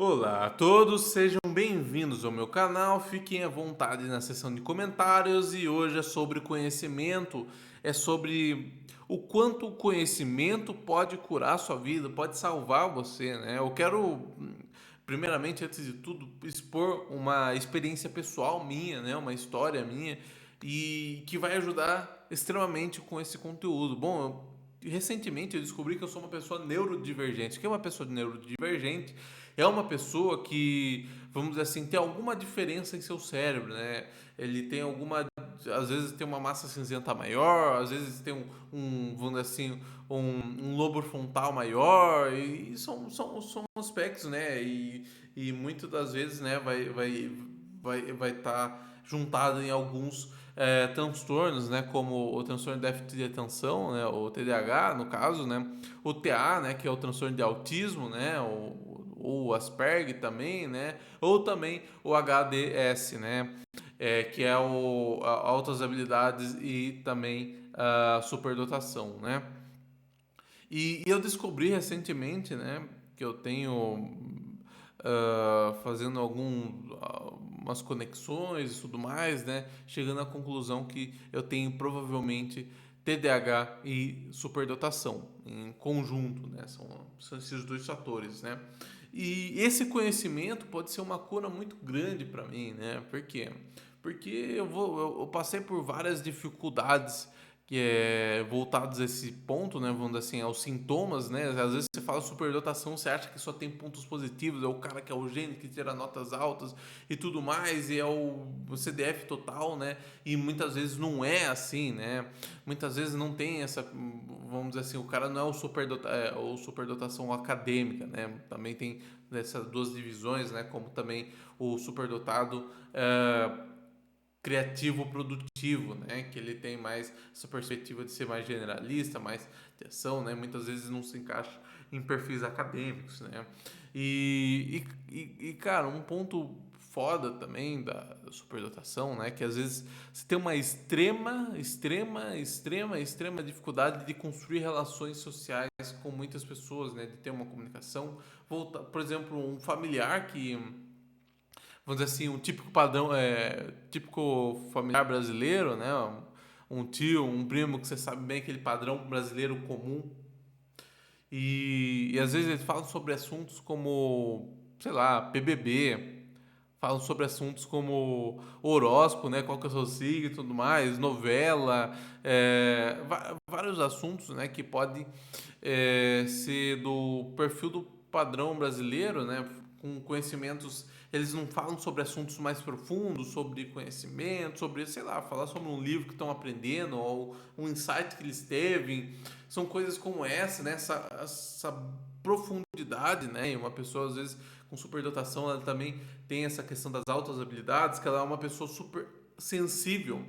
Olá a todos, sejam bem-vindos ao meu canal. Fiquem à vontade na seção de comentários e hoje é sobre conhecimento, é sobre o quanto o conhecimento pode curar a sua vida, pode salvar você, né? Eu quero, primeiramente, antes de tudo, expor uma experiência pessoal minha, né? Uma história minha e que vai ajudar extremamente com esse conteúdo. Bom, recentemente eu descobri que eu sou uma pessoa neurodivergente. O que é uma pessoa neurodivergente? É uma pessoa que, vamos dizer assim, tem alguma diferença em seu cérebro, né? Ele tem alguma, às vezes tem uma massa cinzenta maior, às vezes tem vamos dizer assim, um lobo frontal maior, e são aspectos, né? E muitas das vezes, né, vai estar juntado em alguns transtornos, né, como o transtorno de déficit de atenção, né, o TDAH, no caso, né, o TA, né, que é o transtorno de autismo, né, ou Asperger também, né, ou também o HDS, né, que é altas habilidades e também a superdotação, né. E eu descobri recentemente, né, que eu tenho fazendo umas conexões e tudo mais, né, chegando à conclusão que eu tenho provavelmente TDAH e superdotação em conjunto, né, são esses dois fatores, né. E esse conhecimento pode ser uma cura muito grande para mim, né? Por quê? Porque eu passei por várias dificuldades que voltados a esse ponto, né, vamos dizer assim, aos sintomas, né, às vezes você fala superdotação, você acha que só tem pontos positivos, é o cara que é o gênio, que tira notas altas e tudo mais, e é o CDF total, né, e muitas vezes não é assim, né, muitas vezes não tem essa, vamos dizer assim, o cara não é ou superdotação acadêmica, né, também tem essas duas divisões, né, como também o superdotado criativo produtivo, né? Que ele tem mais essa perspectiva de ser mais generalista, mais de ação, né? Muitas vezes não se encaixa em perfis acadêmicos, né? Cara, um ponto foda também da superdotação, né? Que às vezes você tem uma extrema dificuldade de construir relações sociais com muitas pessoas, né? De ter uma comunicação. Por exemplo, um familiar que vamos dizer assim, um típico padrão, típico familiar brasileiro, né? Um tio, um primo que você sabe bem aquele padrão brasileiro comum. E às vezes eles falam sobre assuntos como, sei lá, BBB, falam sobre assuntos como horóscopo, né? Qual que é o seu signo e tudo mais, novela, vários assuntos, né? Que podem ser do perfil do padrão brasileiro, né? Com conhecimentos, eles não falam sobre assuntos mais profundos, sobre conhecimento, sobre, sei lá, falar sobre um livro que estão aprendendo ou um insight que eles teve. São coisas como essa, né? Essa profundidade, né? E uma pessoa, às vezes, com superdotação, ela também tem essa questão das altas habilidades, que ela é uma pessoa super sensível.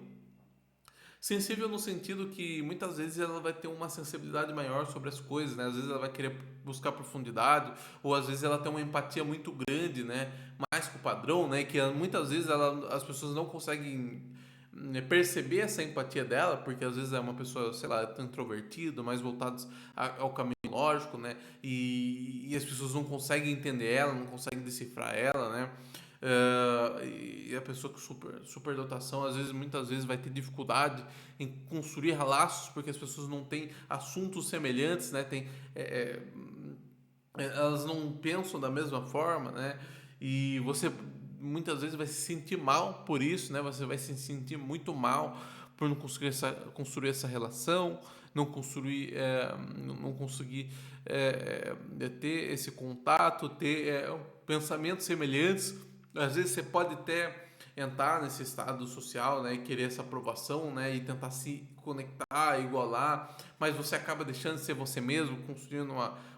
Sensível no sentido que muitas vezes ela vai ter uma sensibilidade maior sobre as coisas, né? Às vezes ela vai querer buscar profundidade, ou às vezes ela tem uma empatia muito grande, né? Mais com o padrão, né? Que muitas vezes as pessoas não conseguem perceber essa empatia dela, porque às vezes é uma pessoa, sei lá, introvertida, mais voltada ao caminho lógico, né? E as pessoas não conseguem entender ela, não conseguem decifrar ela, né? E a pessoa com superdotação, às vezes, muitas vezes, vai ter dificuldade em construir laços porque as pessoas não têm assuntos semelhantes, né? Elas não pensam da mesma forma, né? E você muitas vezes vai se sentir mal por isso, né? Você vai se sentir muito mal por não construir essa relação, não conseguir ter esse contato, ter pensamentos semelhantes. Às vezes você pode até entrar nesse estado social, né, e querer essa aprovação, né, e tentar se conectar, igualar, mas você acaba deixando de ser você mesmo, construindo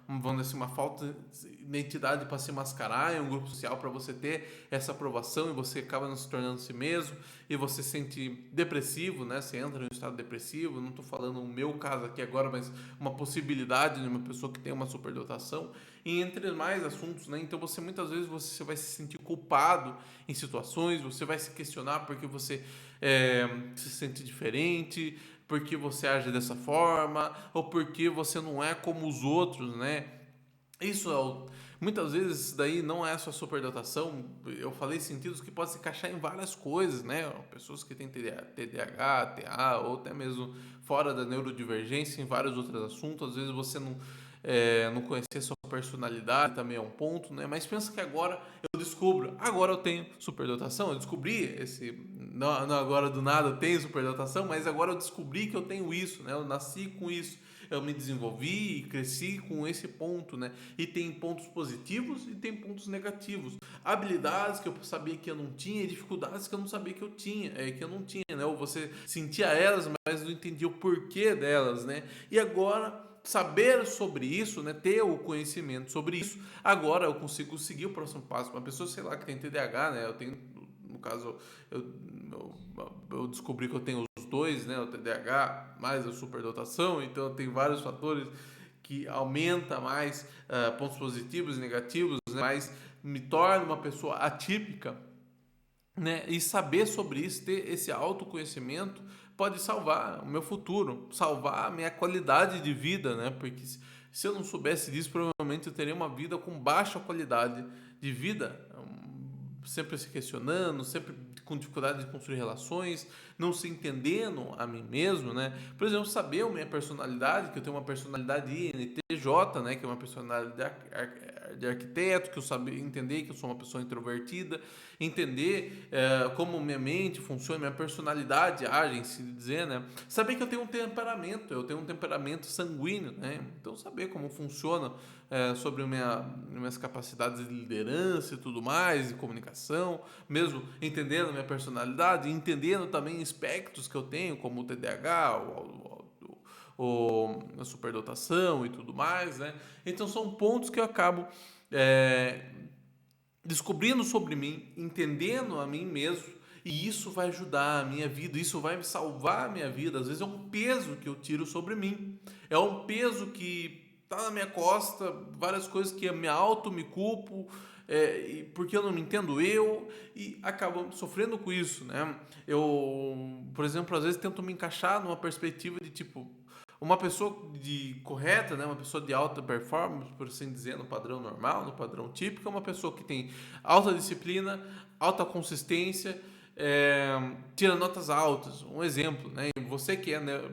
vamos dizer assim, uma falta de identidade para se mascarar em um grupo social para você ter essa aprovação e você acaba não se tornando si mesmo e você se sente depressivo, né? Você entra em um estado depressivo. Não estou falando o meu caso aqui agora, mas uma possibilidade de uma pessoa que tem uma superdotação e entre mais assuntos, né? Então você muitas vezes você vai se sentir culpado em situações, você vai se questionar porque você se sente diferente, porque você age dessa forma ou porque você não é como os outros, né? Isso Muitas vezes isso daí não é só superdotação, eu falei sentidos que podem se encaixar em várias coisas, né? Pessoas que têm TDAH, TA, ou até mesmo fora da neurodivergência, em vários outros assuntos. Às vezes você não conhecer sua personalidade também é um ponto, né? Mas pensa que agora eu descubro, agora eu tenho superdotação, eu descobri não agora do nada eu tenho superdotação, mas agora eu descobri que eu tenho isso, né? Eu nasci com isso, eu me desenvolvi e cresci com esse ponto, né? E tem pontos positivos e tem pontos negativos. Habilidades que eu sabia que eu não tinha e dificuldades que eu não sabia que eu tinha, que eu não tinha, né? Ou você sentia elas, mas não entendia o porquê delas, né? E agora saber sobre isso, né, ter o conhecimento sobre isso, agora eu consigo seguir o próximo passo. Uma pessoa, sei lá, que tem TDAH, né, eu tenho, no caso, eu, eu descobri que eu tenho os dois, né, o TDAH mais a superdotação, então tem vários fatores que aumenta mais pontos positivos e negativos, né, mas me torna uma pessoa atípica, né? E saber sobre isso, ter esse autoconhecimento pode salvar o meu futuro, salvar a minha qualidade de vida, né? Porque se eu não soubesse disso, provavelmente eu teria uma vida com baixa qualidade de vida, sempre se questionando, sempre com dificuldade de construir relações, não se entendendo a mim mesmo, né? Por exemplo, saber a minha personalidade, que eu tenho uma personalidade INTJ, né? Que é uma personalidade de arquiteto, que eu saber entender que eu sou uma pessoa introvertida, entender como minha mente funciona, minha personalidade age, em se dizer, né? Saber que eu tenho um temperamento sanguíneo, né? Então saber como funciona sobre minhas capacidades de liderança e tudo mais, de comunicação, mesmo entendendo a minha personalidade, entendendo também aspectos que eu tenho, como o TDAH, a superdotação e tudo mais, né? Então são pontos que eu acabo descobrindo sobre mim, entendendo a mim mesmo, e isso vai ajudar a minha vida, isso vai me salvar a minha vida. Às vezes é um peso que eu tiro sobre mim, é um peso que tá na minha costa, várias coisas que eu me culpo, porque eu não me entendo e acabo sofrendo com isso, né? Eu, por exemplo, às vezes tento me encaixar numa perspectiva de tipo, uma pessoa correta, né, uma pessoa de alta performance, por assim dizer, no padrão normal, no padrão típico, é uma pessoa que tem alta disciplina, alta consistência, tira notas altas. Um exemplo, né, você que né,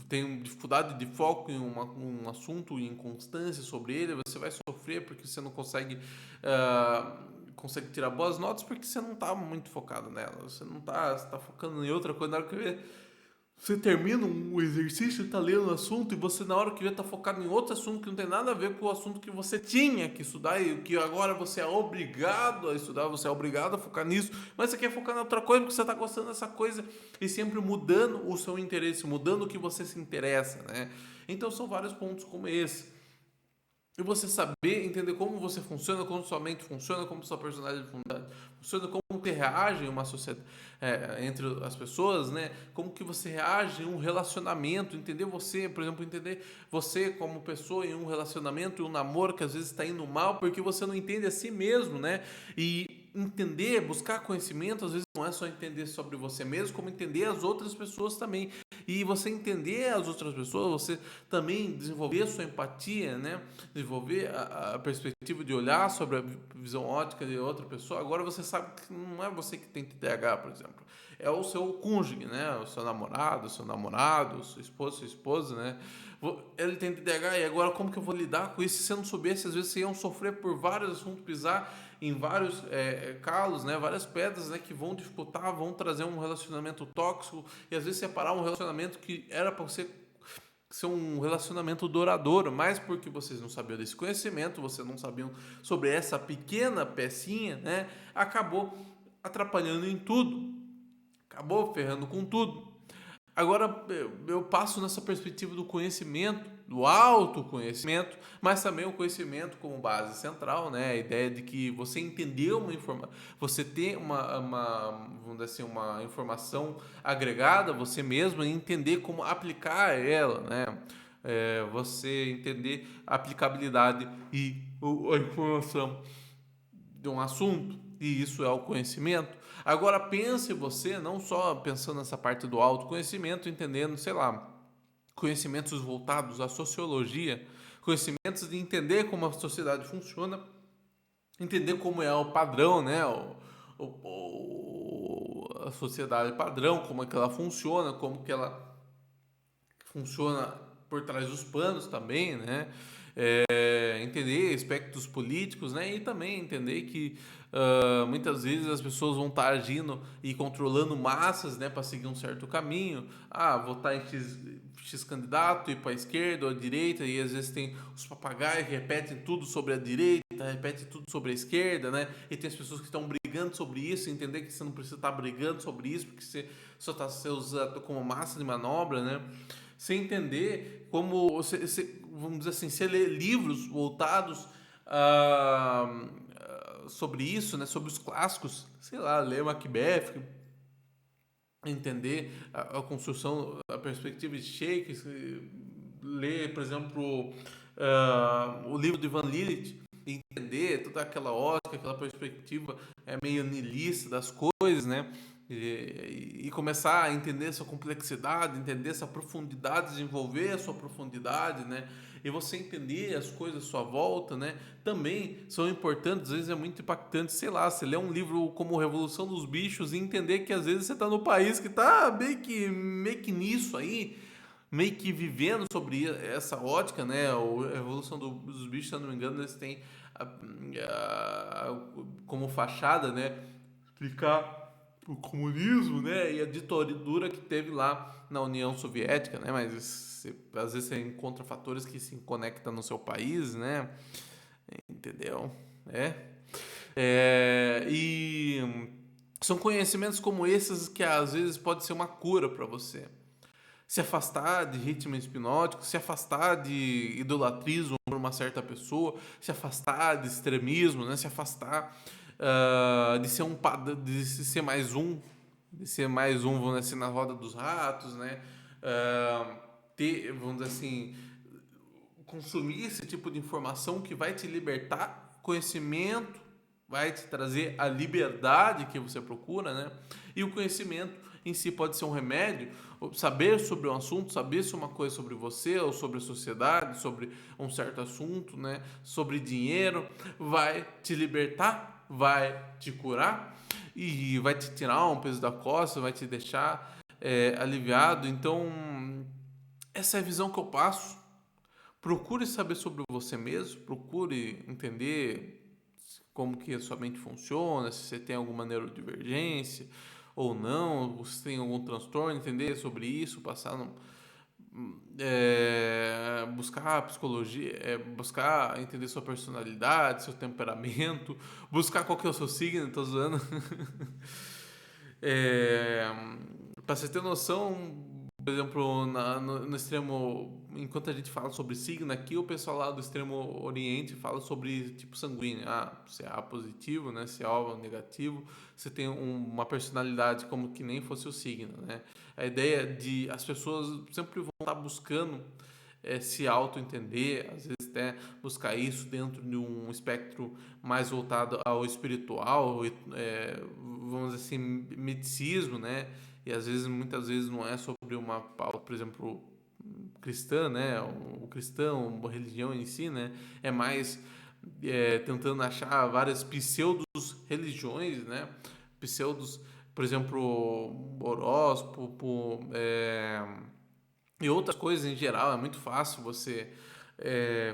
tem dificuldade de foco em um assunto e em constância sobre ele, você vai sofrer porque você não consegue tirar boas notas porque você não está muito focado nela, você tá focando em outra coisa. Na hora que você termina um exercício, tá lendo o assunto e você na hora que vê tá focado em outro assunto que não tem nada a ver com o assunto que você tinha que estudar e que agora você é obrigado a estudar, você é obrigado a focar nisso, mas você quer focar na outra coisa porque você tá gostando dessa coisa e sempre mudando o seu interesse, mudando o que você se interessa, né? Então são vários pontos como esse. E você saber, entender como você funciona, como sua mente funciona, como sua personalidade funciona, como que reage em uma sociedade, entre as pessoas, né? Como que você reage em um relacionamento, entender você, por exemplo, entender você como pessoa em um relacionamento e um namoro que às vezes está indo mal porque você não entende a si mesmo, né? E entender, buscar conhecimento, às vezes não é só entender sobre você mesmo, como entender as outras pessoas também. E você entender as outras pessoas, você também desenvolver a sua empatia, né? Desenvolver a perspectiva de olhar sobre a visão ótica de outra pessoa. Agora você sabe que não é você que tem TDAH, por exemplo. É o seu cônjuge, né? O seu namorado, sua esposa, né? Ele tem TDAH e agora como que eu vou lidar com isso? Se você não soubesse, às vezes você ia sofrer por vários assuntos, pisar em vários calos, né? Várias pedras, né? Que vão dificultar, vão trazer um relacionamento tóxico e às vezes separar um relacionamento que era para você ser um relacionamento duradouro, mas porque vocês não sabiam desse conhecimento, vocês não sabiam sobre essa pequena pecinha, né? Acabou atrapalhando em tudo, acabou ferrando com tudo. Agora eu passo nessa perspectiva do conhecimento, do autoconhecimento, mas também o conhecimento como base central, né? A ideia de que você entendeu uma informação, você ter vamos dizer assim, uma informação agregada você mesmo e entender como aplicar ela, né? Você entender a aplicabilidade e a informação de um assunto, e isso é o conhecimento. Agora pense você, não só pensando nessa parte do autoconhecimento, entendendo, sei lá, conhecimentos voltados à sociologia, conhecimentos de entender como a sociedade funciona, entender como é o padrão, né? A sociedade padrão, como é que ela funciona, como que ela funciona por trás dos panos também, né? Entender aspectos políticos, né? E também entender que muitas vezes as pessoas vão estar agindo e controlando massas, né, para seguir um certo caminho. Ah, votar em X candidato, ir para a esquerda ou a direita, e às vezes tem os papagaios que repetem tudo sobre a direita, repetem tudo sobre a esquerda, né? E tem as pessoas que estão brigando sobre isso, entender que você não precisa estar brigando sobre isso, porque você só está sendo usado como massa de manobra, né? Sem entender como, vamos dizer assim, você lê livros voltados sobre isso, né, sobre os clássicos, sei lá, ler Macbeth, entender a construção, a perspectiva de Shakespeare, ler, por exemplo, o livro de Van Lilith, entender toda aquela ótica, aquela perspectiva meio niilista das coisas, né? E começar a entender essa complexidade, entender essa profundidade, desenvolver a sua profundidade, né? E você entender as coisas à sua volta, né? Também são importantes, às vezes é muito impactante, sei lá, você lê um livro como Revolução dos Bichos e entender que às vezes você está no país que está meio que nisso aí, meio que vivendo sobre essa ótica, né? A Revolução dos Bichos, se eu não me engano, eles têm como fachada, né? Explicar o comunismo, né? E a ditadura que teve lá na União Soviética, né? Mas às vezes você encontra fatores que se conectam no seu país, né? Entendeu? E são conhecimentos como esses que às vezes pode ser uma cura para você se afastar de ritmos hipnóticos, se afastar de idolatrismo por uma certa pessoa, se afastar de extremismo, né? Se afastar de ser de ser mais um, vamos dizer assim, na roda dos ratos, né? Ter, vamos dizer assim, consumir esse tipo de informação que vai te libertar conhecimento, vai te trazer a liberdade que você procura, né? E o conhecimento em si pode ser um remédio, saber sobre um assunto, saber se uma coisa sobre você ou sobre a sociedade, sobre um certo assunto, né? Sobre dinheiro, vai te libertar, vai te curar e vai te tirar um peso da costa, vai te deixar aliviado. Então, essa é a visão que eu passo. Procure saber sobre você mesmo, procure entender como que a sua mente funciona, se você tem alguma neurodivergência ou não, se tem algum transtorno, entender sobre isso, passar no, buscar psicologia, buscar entender sua personalidade, seu temperamento, buscar qual que é o seu signo, tô zoando. é, para você ter noção, por exemplo, no extremo, enquanto a gente fala sobre signo aqui, o pessoal lá do extremo oriente fala sobre tipo sanguíneo. Ah, se é A positivo, né? Se é O negativo, você tem uma personalidade como que nem fosse o signo, né? A ideia de as pessoas sempre vão estar buscando se auto-entender, às vezes até buscar isso dentro de um espectro mais voltado ao espiritual, vamos dizer assim, misticismo, né? E às vezes, muitas vezes não é sobre uma pauta, por exemplo, cristã, né? O cristão, a religião em si, né? É mais tentando achar várias pseudos religiões, né? Pseudos, por exemplo, horóscopo, e outras coisas em geral. É muito fácil você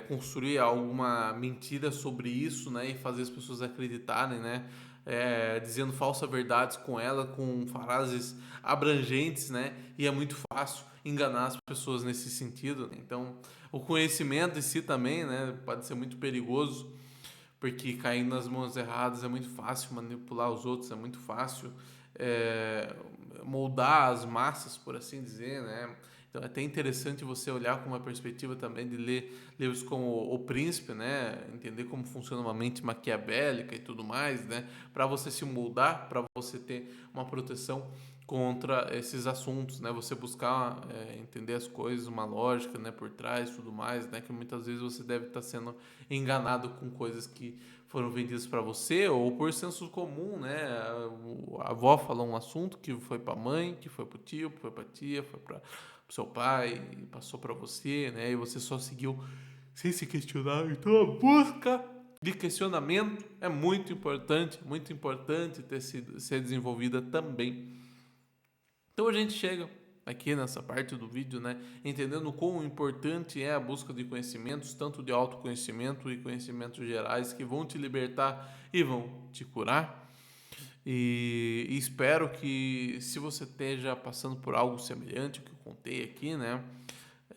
construir alguma mentira sobre isso, né, e fazer as pessoas acreditarem, né, dizendo falsas verdades com ela, com frases abrangentes, né, e é muito fácil enganar as pessoas nesse sentido, né? Então, o conhecimento em si também, né, pode ser muito perigoso, porque caindo nas mãos erradas é muito fácil manipular os outros, é muito fácil é, moldar as massas, por assim dizer, né? Então é até interessante você olhar com uma perspectiva também de ler livros como O Príncipe, né? Entender como funciona uma mente maquiavélica e tudo mais, né? Para você se moldar, para você ter uma proteção contra esses assuntos, né? Você buscar entender as coisas, uma lógica, né, por trás, tudo mais, né? Que muitas vezes você deve estar sendo enganado com coisas que foram vendidas para você ou por senso comum, né? A avó falou um assunto que foi para a mãe, que foi para o tio, foi para a tia, foi para o seu pai, passou para você, né? E você só seguiu sem se questionar. Então a busca de questionamento é muito importante ser desenvolvida também. Então a gente chega aqui nessa parte do vídeo, né, entendendo quão importante é a busca de conhecimentos, tanto de autoconhecimento e conhecimentos gerais que vão te libertar e vão te curar. E espero que, se você esteja passando por algo semelhante ao que eu contei aqui, né,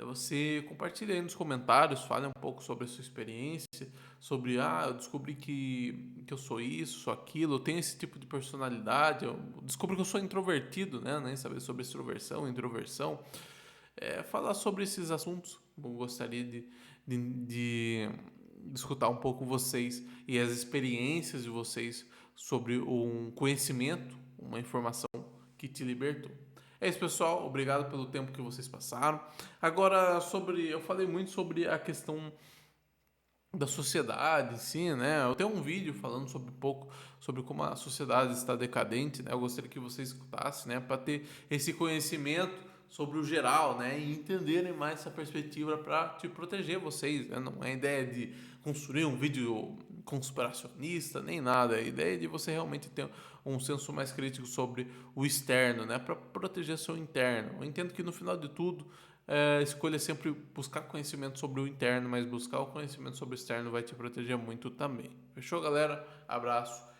você compartilhe aí nos comentários, fale um pouco sobre a sua experiência, sobre, eu descobri que eu sou isso, sou aquilo, eu tenho esse tipo de personalidade, eu descobri que eu sou introvertido, né, nem saber sobre extroversão, introversão, falar sobre esses assuntos. Eu gostaria de escutar um pouco vocês e as experiências de vocês sobre um conhecimento, uma informação que te libertou. É isso, pessoal. Obrigado pelo tempo que vocês passaram. Agora, eu falei muito sobre a questão da sociedade, sim, né? Eu tenho um vídeo falando sobre um pouco sobre como a sociedade está decadente, né? Eu gostaria que você escutasse, né, para ter esse conhecimento sobre o geral, né, e entenderem mais essa perspectiva para te proteger vocês, né? Não é ideia de construir um vídeo conspiracionista nem nada, é ideia de você realmente ter um senso mais crítico sobre o externo, né, para proteger seu interno. Eu entendo que no final de tudo escolha sempre buscar conhecimento sobre o interno, mas buscar o conhecimento sobre o externo vai te proteger muito também. Fechou, galera? Abraço